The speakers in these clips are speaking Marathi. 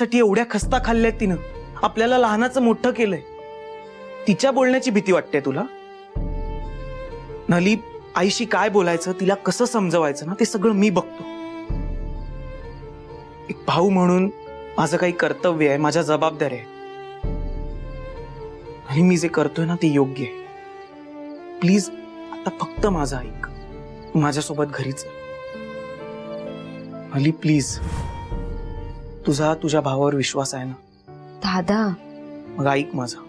साठी एवढ्या खस्ता खाल्ल्यात तिनं, आपल्याला लहानाचं मोठं केलंय. तिच्या बोलण्याची भीती वाटते तुला? नली, आईशी काय बोलायचं, तिला कसं समजवायचं ना, ते सगळं मी बघतो. एक भाऊ म्हणून माझं काही कर्तव्य आहे, माझ्या जबाबदारी आहे. आणि मी जे करतोय ना ते योग्य आहे. प्लीज आता फक्त माझं ऐक, माझ्यासोबत घरी चल. अली प्लीज, तुझा तुझ्या भावावर विश्वास आहे ना? दादा, मग ऐक माझं.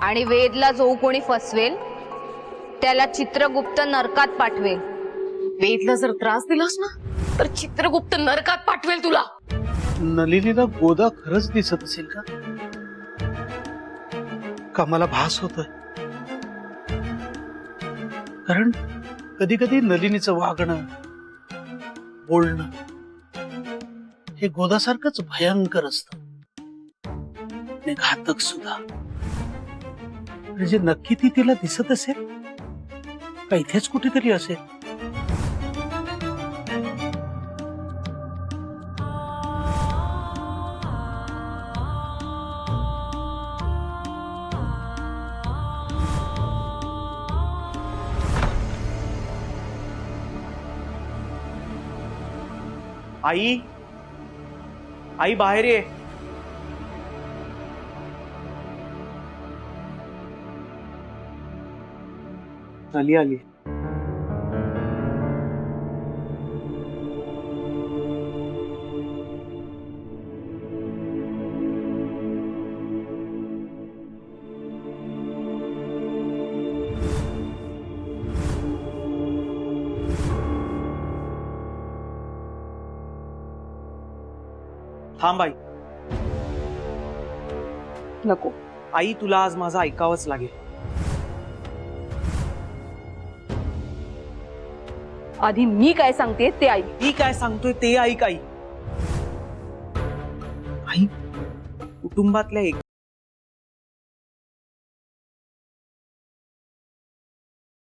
आणि वेदला जो कोणी फसवेल त्याला चित्रगुप्त नरकात पाठवेल. वेदला जर त्रास दिलास ना तर चित्रगुप्त नरकात पाठवेल तुला. नलिनीला गोदा खरंच दिसत असेल का? का मला भास होतोय? कारण कधी कधी नलिनीचं वागणं, बोलणं हे गोदासारखंच भयंकर असतं आणि घातक सुद्धा. म्हणजे नक्की ती तिला दिसत असेल का इथेच कुठेतरी असेल? आई, आई बाहेर ये. आली आली. थांब आई. नको. आई, तुला आज माझं ऐकावंच लागेल. आधी मी काय सांगते ते ऐक. मी काय सांगतोय ते ऐक आई. आई, कुटुंबातल्या